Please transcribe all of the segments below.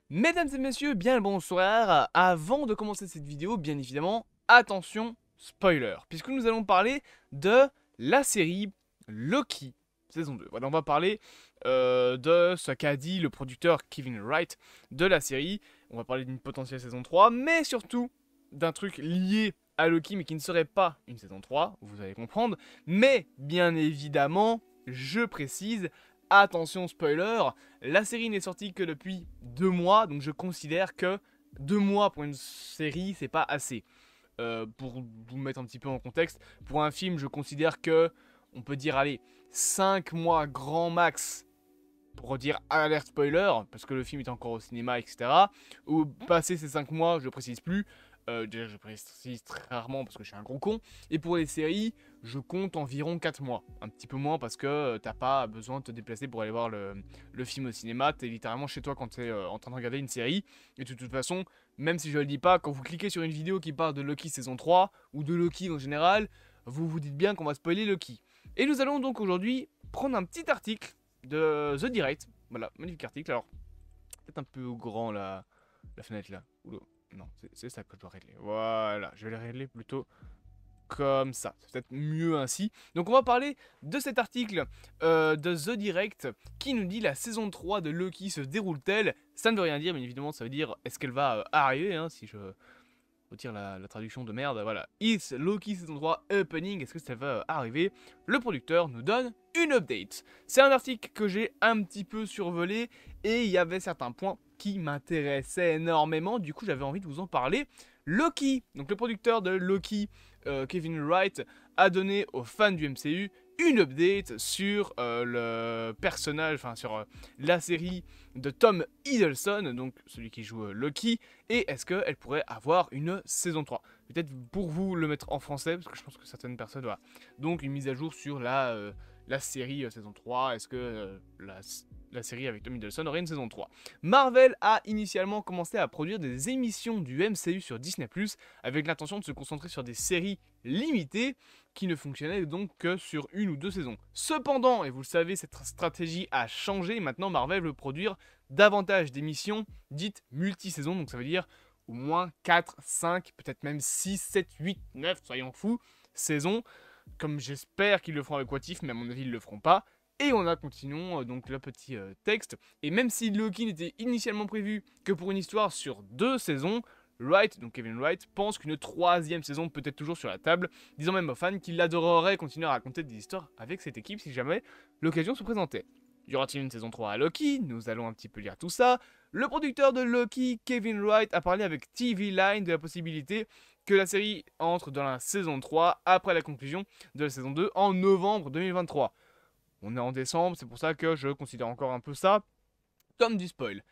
Mesdames et messieurs, bien le bonsoir. Avant de commencer cette vidéo, bien évidemment, attention, spoiler, puisque nous allons parler de la série Loki, saison 2. Voilà, on va parler de ce qu'a dit le producteur Kevin Wright de la série. On va parler d'une potentielle saison 3, mais surtout d'un truc lié à Loki, mais qui ne serait pas une saison 3, vous allez comprendre. Mais, bien évidemment, je précise, attention spoiler, la série n'est sortie que depuis 2 mois, donc je considère que 2 mois pour une série, c'est pas assez. Pour vous mettre un petit peu en contexte, pour un film, je considère que, on peut dire, allez, 5 mois grand max, pour dire alerte spoiler, parce que le film est encore au cinéma, etc. Ou passer ces 5 mois, je précise plus. Déjà, je précise très rarement parce que je suis un gros con. Et pour les séries, je compte environ 4 mois. Un petit peu moins parce que t'as pas besoin de te déplacer pour aller voir le film au cinéma. T'es littéralement chez toi quand t'es en train de regarder une série. Et de toute façon, même si je le dis pas, quand vous cliquez sur une vidéo qui parle de Loki saison 3 ou de Loki en général, vous vous dites bien qu'on va spoiler Loki. Et nous allons donc aujourd'hui prendre un petit article de The Direct. Voilà, magnifique article. Alors, peut-être un peu grand la fenêtre là. Oula. Non, c'est ça que je dois régler. Voilà, je vais les régler plutôt comme ça. C'est peut-être mieux ainsi. Donc on va parler de cet article de The Direct qui nous dit la saison 3 de Loki se déroule-t-elle. Ça ne veut rien dire, mais évidemment ça veut dire est-ce qu'elle va arriver, hein, si je retire la traduction de merde. Voilà, Is Loki saison 3 opening, est-ce que ça va arriver? Le producteur nous donne une update. C'est un article que j'ai un petit peu survolé et il y avait certains points qui m'intéressaient énormément, du coup j'avais envie de vous en parler. Loki, donc le producteur de Loki, Kevin Wright, a donné aux fans du MCU une update sur le personnage, enfin sur la série de Tom Hiddleston, donc celui qui joue Loki, et est-ce qu'elle pourrait avoir une saison 3. Peut-être pour vous le mettre en français, parce que je pense que certaines personnes, voilà. Donc une mise à jour sur la série saison 3, est-ce que la série avec Tom Hiddleston aurait une saison 3. Marvel a initialement commencé à produire des émissions du MCU sur Disney+, avec l'intention de se concentrer sur des séries limitées, qui ne fonctionnaient donc que sur une ou deux saisons. Cependant, et vous le savez, cette stratégie a changé, maintenant Marvel veut produire davantage d'émissions dites multi-saisons, donc ça veut dire au moins 4, 5, peut-être même 6, 7, 8, 9, soyons fous, saisons, comme j'espère qu'ils le feront avec What If, mais à mon avis ils le feront pas. Et on a, continuons donc le petit texte, et même si Loki n'était initialement prévu que pour une histoire sur 2 saisons, Wright, donc Kevin Wright, pense qu'une 3e saison peut être toujours sur la table, disant même aux fans qu'il adorerait continuer à raconter des histoires avec cette équipe si jamais l'occasion se présentait. Y aura-t-il une saison 3 à Loki? Nous allons un petit peu lire tout ça. Le producteur de Loki, Kevin Wright, a parlé avec TV Line de la possibilité que la série entre dans la saison 3 après la conclusion de la saison 2 en novembre 2023. On est en décembre, c'est pour ça que je considère encore un peu ça comme du spoil.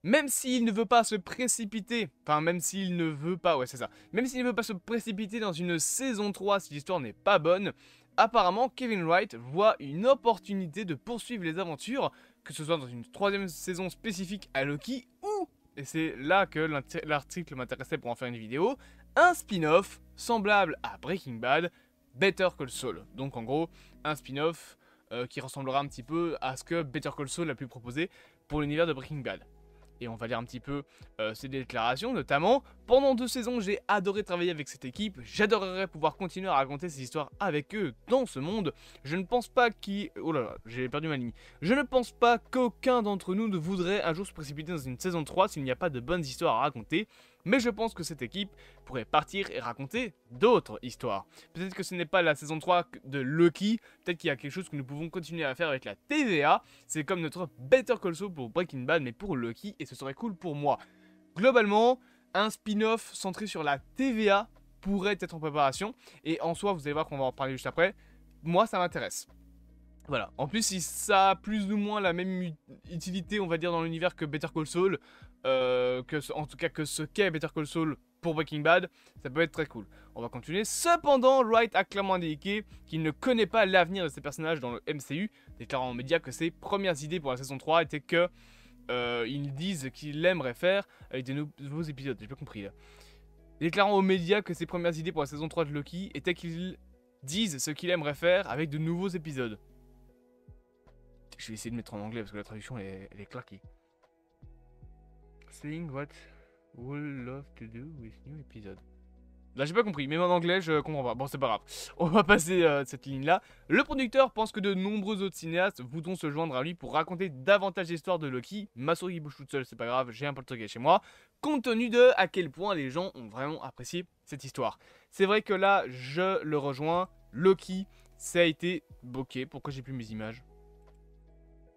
Même s'il ne veut pas se précipiter, enfin même s'il ne veut pas, ouais c'est ça, même s'il ne veut pas se précipiter dans une saison 3 si l'histoire n'est pas bonne, apparemment Kevin Wright voit une opportunité de poursuivre les aventures, que ce soit dans une 3e saison spécifique à Loki ou, et c'est là que l'article m'intéressait pour en faire une vidéo, un spin-off semblable à Breaking Bad, Better Call Saul. Donc en gros, un spin-off qui ressemblera un petit peu à ce que Better Call Saul a pu proposer pour l'univers de Breaking Bad. Et on va lire un petit peu ses déclarations, notamment pendant 2 saisons j'ai adoré travailler avec cette équipe, j'adorerais pouvoir continuer à raconter ces histoires avec eux dans ce monde. Je ne pense pas oh là là, j'ai perdu ma ligne. Je ne pense pas qu'aucun d'entre nous ne voudrait un jour se précipiter dans une saison 3 s'il n'y a pas de bonnes histoires à raconter, mais je pense que cette équipe pourrait partir et raconter d'autres histoires. Peut-être que ce n'est pas la saison 3 de Loki, peut-être qu'il y a quelque chose que nous pouvons continuer à faire avec la TVA, c'est comme notre Better Call Saul pour Breaking Bad mais pour Loki, et ce serait cool pour moi. Globalement, un spin-off centré sur la TVA pourrait être en préparation, et en soi, vous allez voir qu'on va en parler juste après, moi ça m'intéresse. Voilà, en plus si ça a plus ou moins la même utilité, on va dire, dans l'univers que Better Call Saul, en tout cas que ce qu'est Better Call Saul pour Breaking Bad, ça peut être très cool. On va continuer. Cependant, Wright a clairement indiqué qu'il ne connaît pas l'avenir de ses personnages dans le MCU, déclarant aux médias que ses premières idées pour la saison 3 étaient que ils disent qu'il aimerait faire avec des nouveaux épisodes, j'ai pas compris là. Déclarant aux médias que ses premières idées pour la saison 3 de Loki étaient qu'ils disent ce qu'il aimerait faire avec de nouveaux épisodes. Je vais essayer de mettre en anglais parce que la traduction elle est claquée. saying what we'll love to do with new episode. Là j'ai pas compris, même en anglais je comprends pas. Bon c'est pas grave, on va passer cette ligne là. Le producteur pense que de nombreux autres cinéastes voudront se joindre à lui pour raconter davantage l'histoire de Loki. Ma souris bouge toute seule, c'est pas grave, j'ai un poltergeist chez moi. Compte tenu de à quel point les gens ont vraiment apprécié cette histoire. C'est vrai que là je le rejoins, Loki ça a été bloqué. Pourquoi j'ai plus mes images?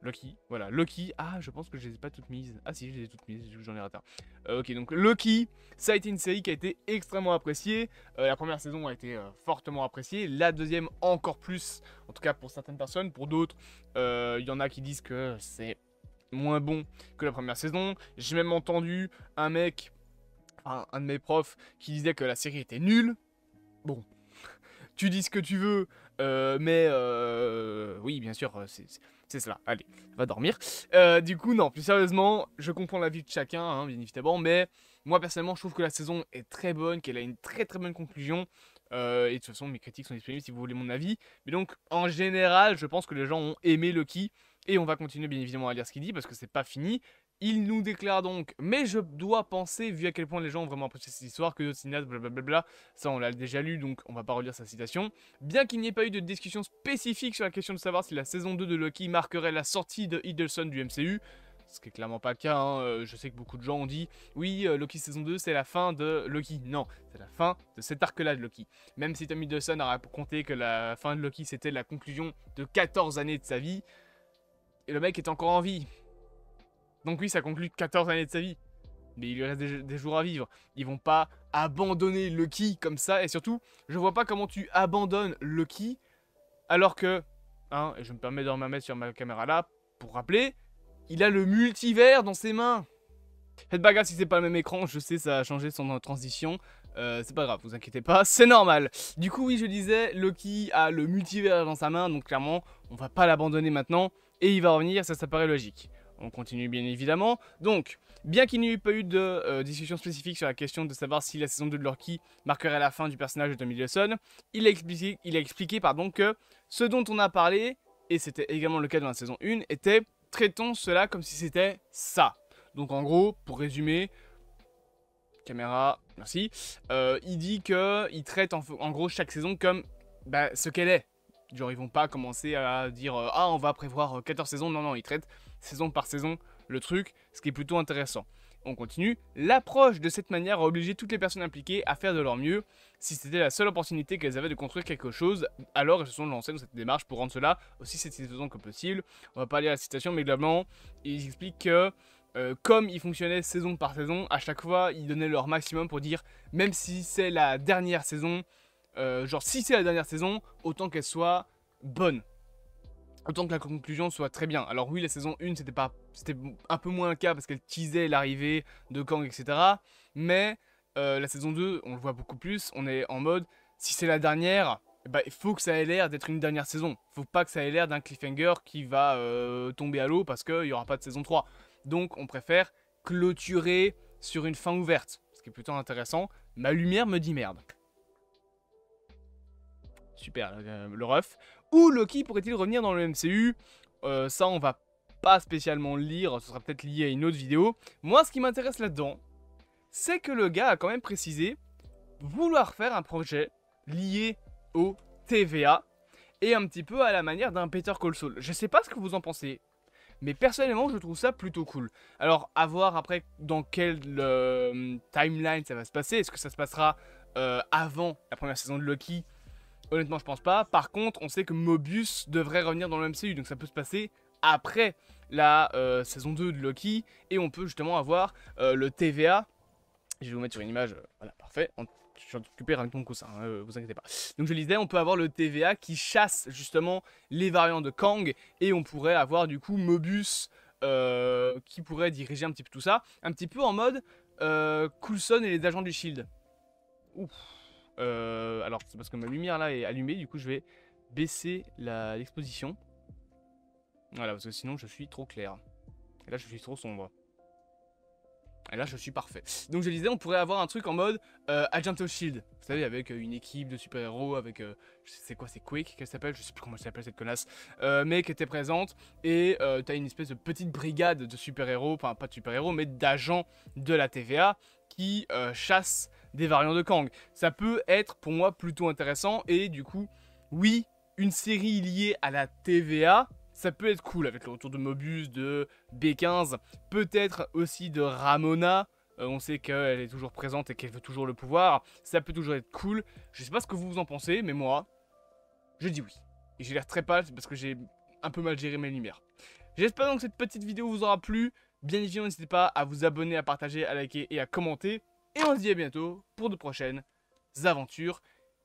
Loki, voilà, Loki, ah je pense que je les ai pas toutes mises, ah si je les ai toutes mises, j'en ai raté un. Ok donc Loki, ça a été une série qui a été extrêmement appréciée, la première saison a été fortement appréciée, la deuxième encore plus, en tout cas pour certaines personnes, pour d'autres, il y en a qui disent que c'est moins bon que la première saison, j'ai même entendu un mec, enfin, un de mes profs qui disait que la série était nulle, bon, tu dis ce que tu veux, mais oui bien sûr c'est cela, allez, va dormir. Du coup, non, plus sérieusement, je comprends l'avis de chacun, hein, bien évidemment, mais moi, personnellement, je trouve que la saison est très bonne, qu'elle a une très très bonne conclusion. Et de toute façon, mes critiques sont disponibles si vous voulez mon avis. Mais donc, en général, je pense que les gens ont aimé Loki. Et on va continuer, bien évidemment, à lire ce qu'il dit, parce que c'est pas fini. Il nous déclare donc, mais je dois penser, vu à quel point les gens ont vraiment apprécié cette histoire, que d'autres cinéastes, blablabla, ça on l'a déjà lu, donc on va pas relire sa citation. Bien qu'il n'y ait pas eu de discussion spécifique sur la question de savoir si la saison 2 de Loki marquerait la sortie de Hiddleston du MCU, ce qui est clairement pas le cas, hein. Je sais que beaucoup de gens ont dit, oui, Loki saison 2 c'est la fin de Loki. Non, c'est la fin de cet arc-là de Loki. Même si Tom Hiddleston a raconté que la fin de Loki c'était la conclusion de 14 années de sa vie, et le mec est encore en vie. Donc oui, ça conclut 14 années de sa vie. Mais il lui reste des jours à vivre. Ils vont pas abandonner Loki comme ça. Et surtout, je vois pas comment tu abandonnes Loki alors que, hein, et je me permets de me mettre sur ma caméra là, pour rappeler, il a le multivers dans ses mains. Faites pas gaffe si c'est pas le même écran, je sais ça a changé son transition. C'est pas grave, vous inquiétez pas, c'est normal. Du coup oui je disais, Loki a le multivers dans sa main, donc clairement on va pas l'abandonner maintenant. Et il va revenir, ça paraît logique. On continue bien évidemment. Donc, bien qu'il n'y ait pas eu de discussion spécifique sur la question de savoir si la saison 2 de Loki marquerait la fin du personnage de Tom Hiddleston, il a expliqué que ce dont on a parlé, et c'était également le cas dans la saison 1, était « traitons cela comme si c'était ça ». Donc en gros, pour résumer, caméra, merci, il dit qu'il traite en gros chaque saison comme ce qu'elle est. Genre ils vont pas commencer à dire ah on va prévoir 14 saisons, non non, ils traitent saison par saison le truc, ce qui est plutôt intéressant. On continue, l'approche de cette manière a obligé toutes les personnes impliquées à faire de leur mieux. Si c'était la seule opportunité qu'elles avaient de construire quelque chose, alors elles se sont lancées dans cette démarche pour rendre cela aussi satisfaisant que possible. On va pas lire la citation, mais globalement, ils expliquent que comme ils fonctionnaient saison par saison, à chaque fois ils donnaient leur maximum pour dire même si c'est la dernière saison, genre si c'est la dernière saison, autant qu'elle soit bonne. Autant que la conclusion soit très bien. Alors oui, la saison 1, c'était un peu moins le cas parce qu'elle teasait l'arrivée de Kang, etc. Mais la saison 2, on le voit beaucoup plus. On est en mode, si c'est la dernière, bah, il faut que ça ait l'air d'être une dernière saison. Faut pas que ça ait l'air d'un cliffhanger qui va tomber à l'eau parce qu'il n'y aura pas de saison 3. Donc on préfère clôturer sur une fin ouverte. Ce qui est plutôt intéressant. Ma lumière me dit merde. Super, le ref. Où Loki pourrait-il revenir dans le MCU? Ça, on va pas spécialement le lire, ce sera peut-être lié à une autre vidéo. Moi, ce qui m'intéresse là-dedans, c'est que le gars a quand même précisé vouloir faire un projet lié au TVA et un petit peu à la manière d'un Better Call Saul. Je sais pas ce que vous en pensez, mais personnellement, je trouve ça plutôt cool. Alors, à voir après dans quelle timeline ça va se passer. Est-ce que ça se passera avant la première saison de Loki? Honnêtement, je pense pas. Par contre, on sait que Mobius devrait revenir dans le MCU, donc ça peut se passer après la saison 2 de Loki, et on peut justement avoir le TVA. Je vais vous mettre sur une image, voilà, parfait. Je suis occupé avec mon coussin, hein, vous inquiétez pas. Donc je le disais, on peut avoir le TVA qui chasse justement les variants de Kang, et on pourrait avoir du coup Mobius qui pourrait diriger un petit peu tout ça, un petit peu en mode Coulson et les agents du Shield. Ouf. Alors c'est parce que ma lumière là est allumée, du coup je vais baisser l'exposition. Voilà, parce que sinon je suis trop clair. Et là je suis trop sombre. Et là je suis parfait. Donc je disais on pourrait avoir un truc en mode Agent of Shield. Vous savez avec une équipe de super-héros avec... c'est quoi, c'est Quake qu'elle s'appelle? Je sais plus comment elle s'appelle cette connasse. Mais qui était présente. Et t'as une espèce de petite brigade de super-héros. Enfin pas de super-héros mais d'agents de la TVA qui chassent des variants de Kang. Ça peut être pour moi plutôt intéressant. Et du coup, oui, une série liée à la TVA... Ça peut être cool avec le retour de Mobius, de B15, peut-être aussi de Ramona. On sait qu'elle est toujours présente et qu'elle veut toujours le pouvoir. Ça peut toujours être cool. Je sais pas ce que vous en pensez, mais moi, je dis oui. Et j'ai l'air très pâle parce que j'ai un peu mal géré mes lumières. J'espère donc que cette petite vidéo vous aura plu. Bien évidemment, n'hésitez pas à vous abonner, à partager, à liker et à commenter. Et on se dit à bientôt pour de prochaines aventures.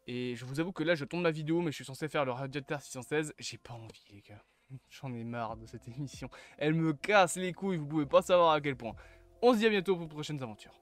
Et je vous avoue que là, je tourne la vidéo, mais je suis censé faire le Radiator 616. J'ai pas envie, les gars. J'en ai marre de cette émission. Elle me casse les couilles, vous pouvez pas savoir à quel point. On se dit à bientôt pour de prochaines aventures.